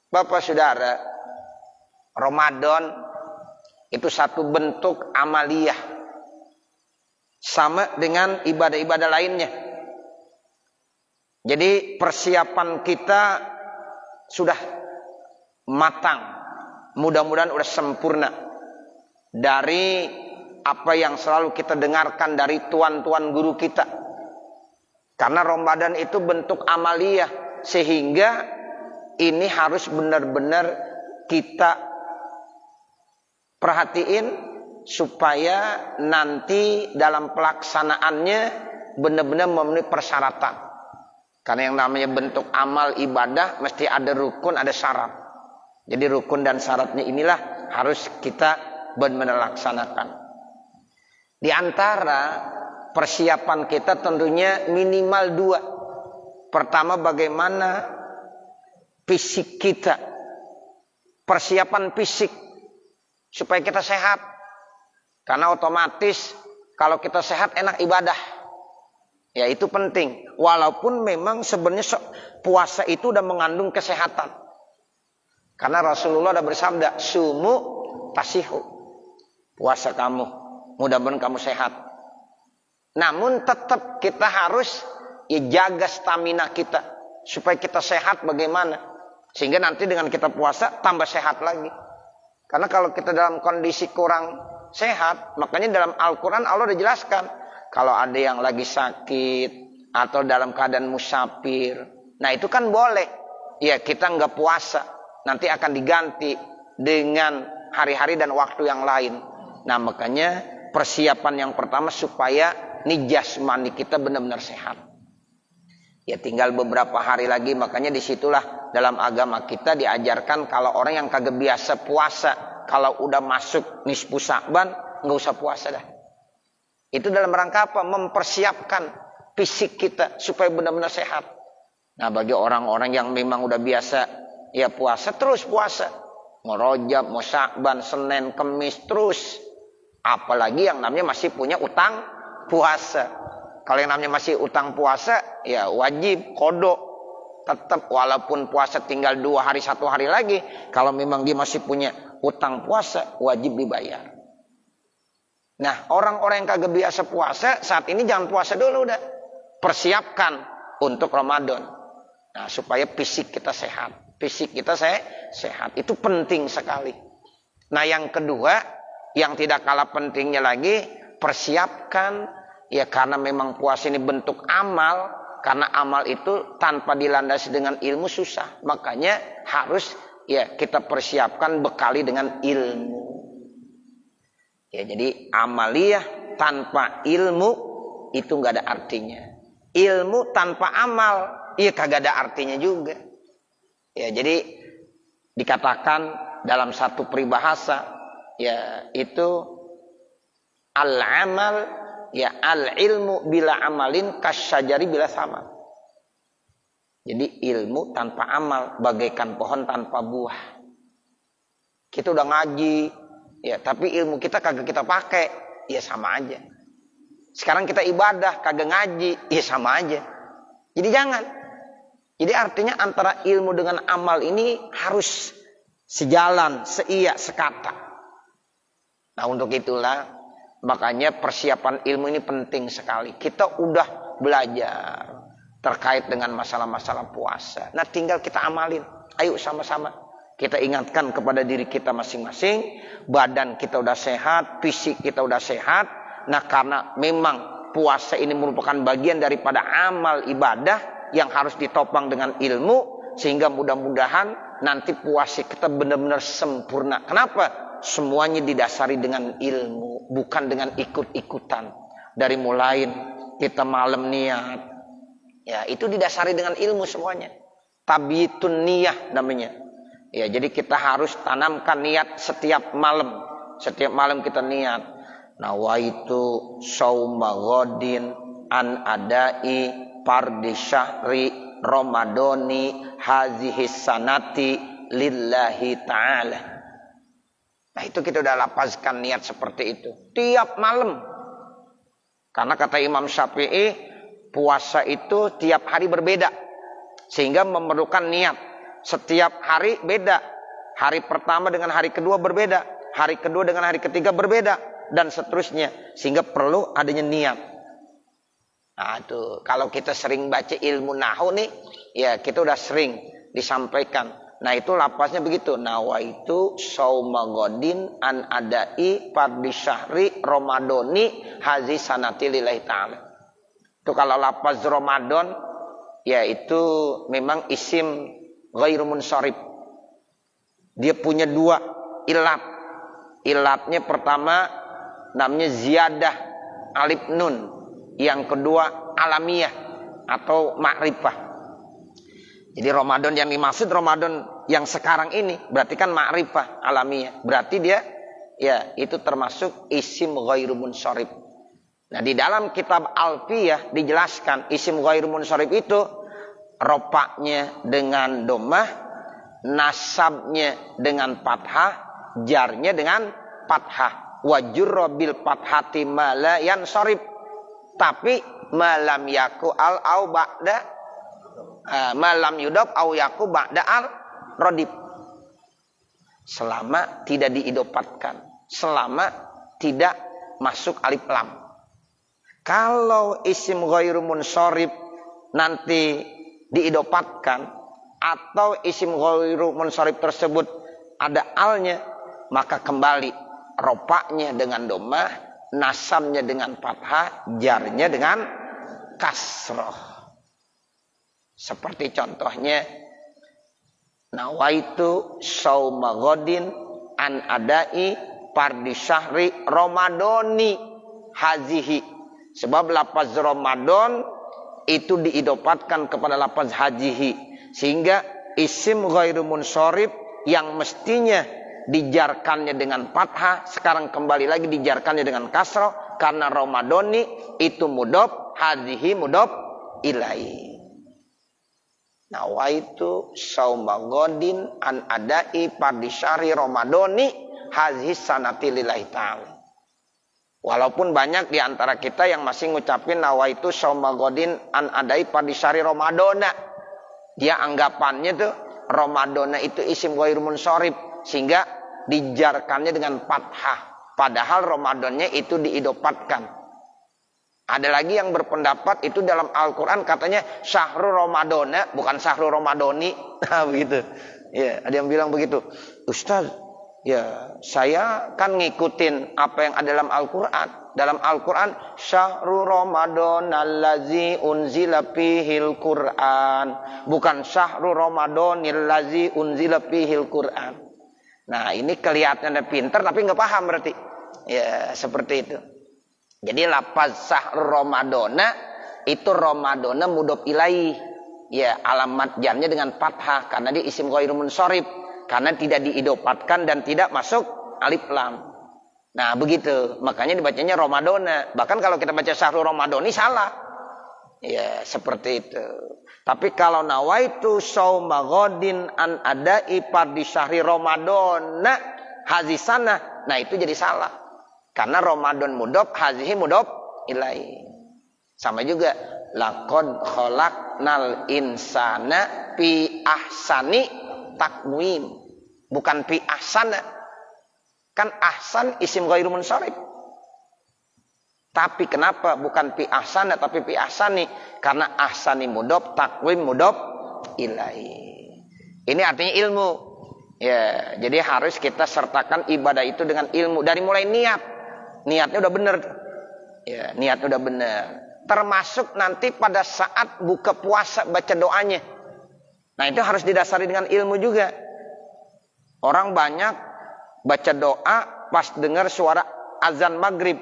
Bapak Saudara, Ramadan itu satu bentuk amaliyah, sama dengan ibadah-ibadah lainnya. Jadi persiapan kita sudah matang, mudah-mudahan sudah sempurna dari apa yang selalu kita dengarkan dari tuan-tuan guru kita. Karena Ramadan itu bentuk amaliyah, sehingga ini harus benar-benar kita perhatiin supaya nanti dalam pelaksanaannya benar-benar memenuhi persyaratan. Karena yang namanya bentuk amal ibadah mesti ada rukun, ada syarat. Jadi rukun dan syaratnya inilah harus kita benar-benar laksanakan. Di antara persiapan kita tentunya minimal 2. Pertama, bagaimana fisik kita, persiapan fisik supaya kita sehat. Karena otomatis kalau kita sehat enak ibadah. Ya itu penting. Walaupun memang sebenarnya puasa itu udah mengandung kesehatan. Karena Rasulullah udah bersabda, sumu tasihu. Puasa kamu, mudah-mudahan kamu sehat. Namun tetap kita harus jaga stamina kita supaya kita sehat bagaimana. Sehingga nanti dengan kita puasa tambah sehat lagi. Karena kalau kita dalam kondisi kurang sehat, makanya dalam Al-Quran Allah udah jelaskan. Kalau ada yang lagi sakit atau dalam keadaan musafir, nah itu kan boleh. Ya kita nggak puasa, nanti akan diganti dengan hari-hari dan waktu yang lain. Nah makanya persiapan yang pertama supaya jasmani kita benar-benar sehat. Ya tinggal beberapa hari lagi, makanya disitulah dalam agama kita diajarkan kalau orang yang kagak biasa puasa, kalau udah masuk nisfu Sya'ban nggak usah puasa dah. Itu dalam rangka apa? Mempersiapkan fisik kita supaya benar-benar sehat. Nah bagi orang-orang yang memang udah biasa ya puasa, terus puasa. Mau Rajab, mau Sya'ban, Senin, Kemis, terus. Apalagi yang namanya masih punya utang puasa. Kalau yang namanya masih utang puasa, ya wajib qodho. Tetap walaupun puasa tinggal 2 hari, 1 hari lagi, kalau memang dia masih punya utang puasa, wajib dibayar. Nah, orang-orang yang kagak biasa puasa, saat ini jangan puasa dulu udah. Persiapkan untuk Ramadan. Nah, supaya fisik kita sehat. Fisik kita sehat. Itu penting sekali. Nah, yang kedua, yang tidak kalah pentingnya lagi, persiapkan, ya karena memang puasa ini bentuk amal, karena amal itu tanpa dilandasi dengan ilmu susah. Makanya harus ya kita persiapkan bekali dengan ilmu. Ya jadi amaliyah tanpa ilmu itu nggak ada artinya. Ilmu tanpa amal, iya kagak ada artinya juga. Ya jadi dikatakan dalam satu peribahasa, ya itu al-amal, ya al-ilmu bila amalin kasyajari bila sama. Jadi ilmu tanpa amal bagaikan pohon tanpa buah. Kita udah ngaji, ya tapi ilmu kita kagak kita pakai, ya sama aja. Sekarang kita ibadah kagak ngaji, ya sama aja. Jadi jangan. Jadi artinya antara ilmu dengan amal ini harus sejalan, seia, sekata. Nah untuk itulah makanya persiapan ilmu ini penting sekali. Kita udah belajar terkait dengan masalah-masalah puasa. Nah tinggal kita amalin. Ayo sama-sama. Kita ingatkan kepada diri kita masing-masing. Badan kita udah sehat. Fisik kita udah sehat. Nah karena memang puasa ini merupakan bagian daripada amal ibadah yang harus ditopang dengan ilmu. Sehingga mudah-mudahan nanti puasa kita benar-benar sempurna. Kenapa? Semuanya didasari dengan ilmu. Bukan dengan ikut-ikutan. Dari mulai kita malam niat. Ya, itu didasari dengan ilmu semuanya. Tabitun niyah namanya. Ya, jadi kita harus tanamkan niat setiap malam. Setiap malam kita niat. Nawaitu shauma ghadin an adai fardi syahri ramadhani hazihi sanati lillahi ta'ala. Nah, itu kita udah lapazkan niat seperti itu. Tiap malam. Karena kata Imam Syafi'i, puasa itu tiap hari berbeda. Sehingga memerlukan niat. Setiap hari beda. Hari pertama dengan hari kedua berbeda. Hari kedua dengan hari ketiga berbeda. Dan seterusnya. Sehingga perlu adanya niat. Nah tuh, kalau kita sering baca ilmu nahu nih, ya kita udah sering disampaikan. Nah itu lapasnya begitu. Nawaitu sauma godin an adai fardhi syahri Ramadhani hazi sanati lillahi ta'ala. Itu kalau lapas Ramadan, ya itu memang isim ghairu munsharif. Dia punya dua ilat. Ilatnya pertama namanya ziyadah alif nun. Yang kedua alamiah atau ma'rifah. Jadi Ramadan yang dimaksud Ramadan yang sekarang ini berarti kan ma'rifah alamiah. Berarti dia ya itu termasuk isim ghairu munsharif. Nah di dalam kitab Alfiyah dijelaskan isim ghairu munsharif itu rofa'nya dengan dhammah, nasabnya dengan fathah, jarnya dengan fathah. Wa jurra bil fathati ma la yansharif. Tapi malam yaku al au ba'da malam yudab au yaku ba'da al rodib. Selama tidak diidopatkan, selama tidak masuk alif lam. Kalau isim ghairu munsharif nanti diidopatkan atau isim ghairu munsharif tersebut ada alnya, maka kembali rofa'nya dengan dhammah, nasabnya dengan fathah, jarnya dengan kasroh. Seperti contohnya nawaitu sauma godin an adai fardhi syahri Ramadhani hazihi. Sebab lafaz Ramadan itu diidopatkan kepada lafaz hazihi, sehingga isim ghairu munsharif yang mestinya dijarkannya dengan fathah sekarang kembali lagi dijarkannya dengan kasroh karena Ramadhani itu mudhof, hadhihi mudhof ilaihi. Nawaitu sauma godin an adai fardhi syahri Ramadhani hadhihi sanati lillahi ta'ala. Walaupun banyak di antara kita yang masih ngucapin nawaitu sauma godin an adai fardhi syahri Ramadhana. Dia anggapannya tuh Ramadhana itu isim ghairu munsharif sehingga dijarkannya dengan fathah. Padahal Ramadannya itu diidopatkan. Ada lagi yang berpendapat itu dalam Al-Quran katanya syahrul Ramadana, bukan syahrul Ramadhani. Nah begitu. Ya, ada yang bilang begitu. Ustaz, ya saya kan ngikutin apa yang ada dalam Al-Quran. Dalam Al-Quran syahrul Ramadan allazi unzila fihil Quran, bukan syahrul Ramadanil lazi unzila fihil Quran. Nah ini kelihatannya pinter tapi nggak paham berarti. Ya seperti itu. Jadi lafaz syahrul Ramadana itu Ramadana mudhof ilaih. Ya alamat jarnya dengan fathah karena dia isim ghairu munsharif. Karena tidak diidopatkan dan tidak masuk alif lam. Nah begitu. Makanya dibacanya Ramadana. Bahkan kalau kita baca syahrul Ramadhani salah. Ya seperti itu. Tapi kalau nawaitu sauma godin an adai fardhi syahri Ramadhana hazisana, nah itu jadi salah. Karena Ramadan mudhof, hazihi mudhof ilaihi. Sama juga laqad khalaqnal insana fi ahsani taqwim. Bukan fi ahsana. Kan ahsan isim ghairu munsharif. Tapi kenapa bukan pi ahsana tapi pi ahsani? Karena ahsani mudhof, takwim mudhof ilaihi. Ini artinya ilmu. Ya, jadi harus kita sertakan ibadah itu dengan ilmu dari mulai niat. Niatnya udah benar. Ya, niatnya udah benar. Termasuk nanti pada saat buka puasa baca doanya. Nah, itu harus didasari dengan ilmu juga. Orang banyak baca doa pas dengar suara azan maghrib.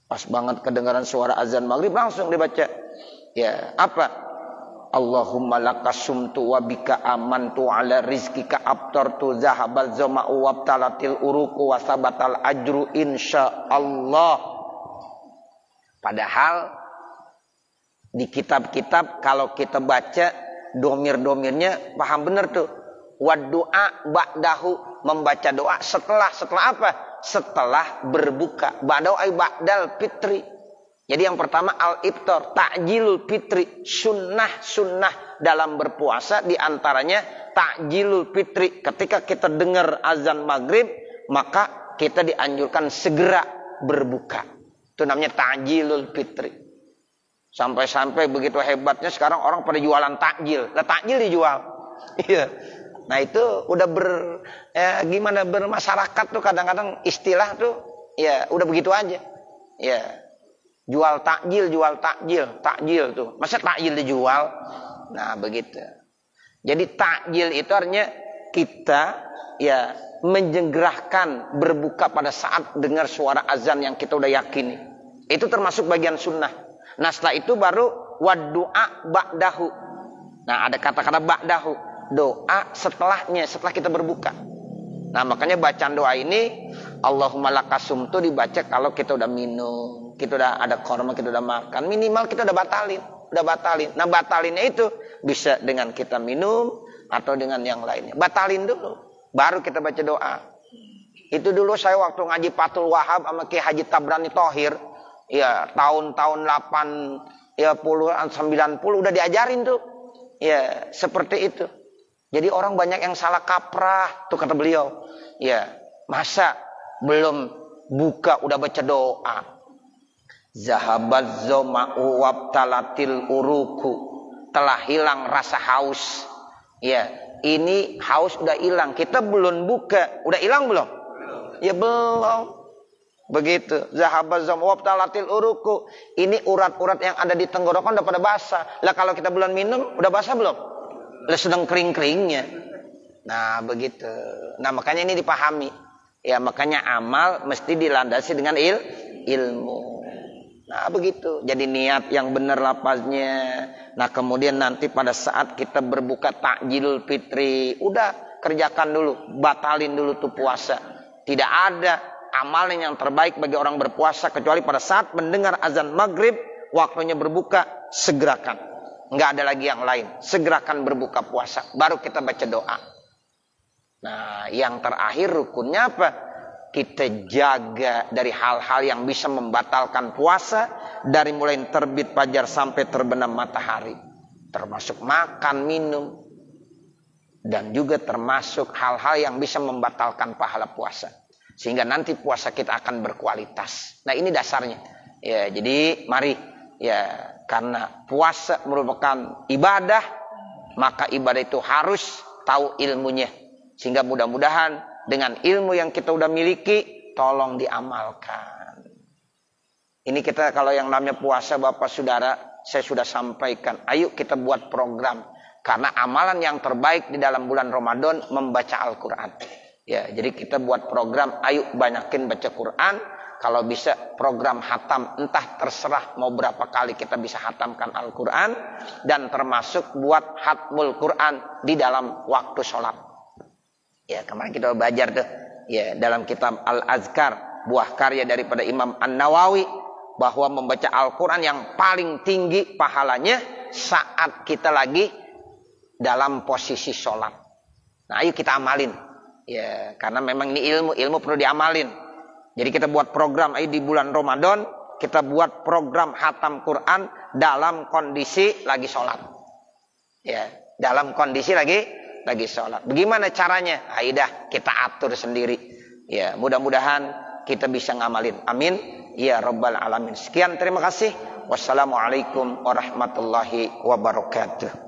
Pas banget kedengaran suara azan maghrib langsung dibaca. Ya, apa? Allahumma lakasumtu wa bika amantu ala rizkika abtartu zahabal zama'u wabtalatil uruku wa sabatal ajru insyaallah. Padahal di kitab-kitab kalau kita baca domir-domirnya paham benar tuh. Wa du'a ba'dahu, membaca doa setelah apa? Setelah berbuka. Ba'dahu ay ba'dal fitri. Jadi yang pertama al-iftar, ta'jilul fitri, sunnah dalam berpuasa diantaranya ta'jilul fitri. Ketika kita dengar azan maghrib, maka kita dianjurkan segera berbuka. Itu namanya ta'jilul fitri. Sampai-sampai begitu hebatnya sekarang orang pada jualan takjil. Lah takjil dijual. Iya. Nah itu udah gimana bermasyarakat tuh kadang-kadang istilah tuh ya udah begitu aja. Ya. Jual takjil tuh. Masa takjil dijual? Nah, begitu. Jadi takjil itu artinya kita ya menjenggerahkan berbuka pada saat dengar suara azan yang kita udah yakini. Itu termasuk bagian sunnah. Nah, setelah itu baru wadu'a ba'dahu. Nah, ada kata-kata ba'dahu. Doa setelahnya, setelah kita berbuka. Nah, makanya bacaan doa ini Allahumma lakasumtu dibaca kalau kita udah minum, kita udah ada korma, kita udah makan, minimal kita udah batalin. Nah, batalinnya itu bisa dengan kita minum atau dengan yang lainnya. Batalin dulu, baru kita baca doa. Itu dulu saya waktu ngaji Fathul Wahab sama Ki Haji Tabrani Thohir, ya tahun-tahun 80 ya 90 udah diajarin tuh. Ya, seperti itu. Jadi orang banyak yang salah kaprah tuh kata beliau. Ya, masa belum buka udah baca doa. Zahabat zama'u wabtalatil uruku. Telah hilang rasa haus. Ya, ini haus udah hilang. Kita belum buka, udah hilang belum? Ya belum. Begitu. Zahabat zama'u wabtalatil uruku. Ini urat-urat yang ada di tenggorokan udah pada basah. Lah kalau kita belum minum, udah basah belum? Lah sedang kering-keringnya. Nah, begitu. Nah, makanya ini dipahami. Ya, makanya amal mesti dilandasi dengan ilmu. Nah, begitu. Jadi niat yang benar lapaznya. Nah, kemudian nanti pada saat kita berbuka takjilul fitri, udah kerjakan dulu, batalin dulu tuh puasa. Tidak ada amalan yang terbaik bagi orang berpuasa kecuali pada saat mendengar azan maghrib, waktunya berbuka, segerakan. Enggak ada lagi yang lain. Segerakan berbuka puasa. Baru kita baca doa. Nah, yang terakhir rukunnya apa? Kita jaga dari hal-hal yang bisa membatalkan puasa. Dari mulai terbit fajar sampai terbenam matahari. Termasuk makan, minum. Dan juga termasuk hal-hal yang bisa membatalkan pahala puasa. Sehingga nanti puasa kita akan berkualitas. Nah, ini dasarnya. Ya, jadi mari. Ya, karena puasa merupakan ibadah. Maka ibadah itu harus tahu ilmunya. Sehingga mudah-mudahan dengan ilmu yang kita udah miliki, tolong diamalkan. Ini kita kalau yang namanya puasa Bapak Saudara, saya sudah sampaikan. Ayo kita buat program. Karena amalan yang terbaik di dalam bulan Ramadan membaca Al-Quran. Ya, jadi kita buat program, ayo banyakin baca Quran. Kalau bisa program hatam, entah terserah mau berapa kali kita bisa hatamkan Al-Quran. Dan termasuk buat hatmul Quran di dalam waktu sholat. Ya, kemarin kita belajar tuh ya dalam kitab Al-Azkar, buah karya daripada Imam An-Nawawi, bahwa membaca Al-Quran yang paling tinggi pahalanya saat kita lagi dalam posisi sholat. Nah, ayo kita amalin. Ya, karena memang ini ilmu perlu diamalin. Jadi kita buat program, ayo di bulan Ramadan kita buat program hatam Quran dalam kondisi lagi sholat. Ya, dalam kondisi lagi sholat. Bagaimana caranya? Ayo dah kita atur sendiri. Ya, mudah-mudahan kita bisa ngamalin. Amin. Ya Rabbal Alamin. Sekian, terima kasih. Wassalamualaikum warahmatullahi wabarakatuh.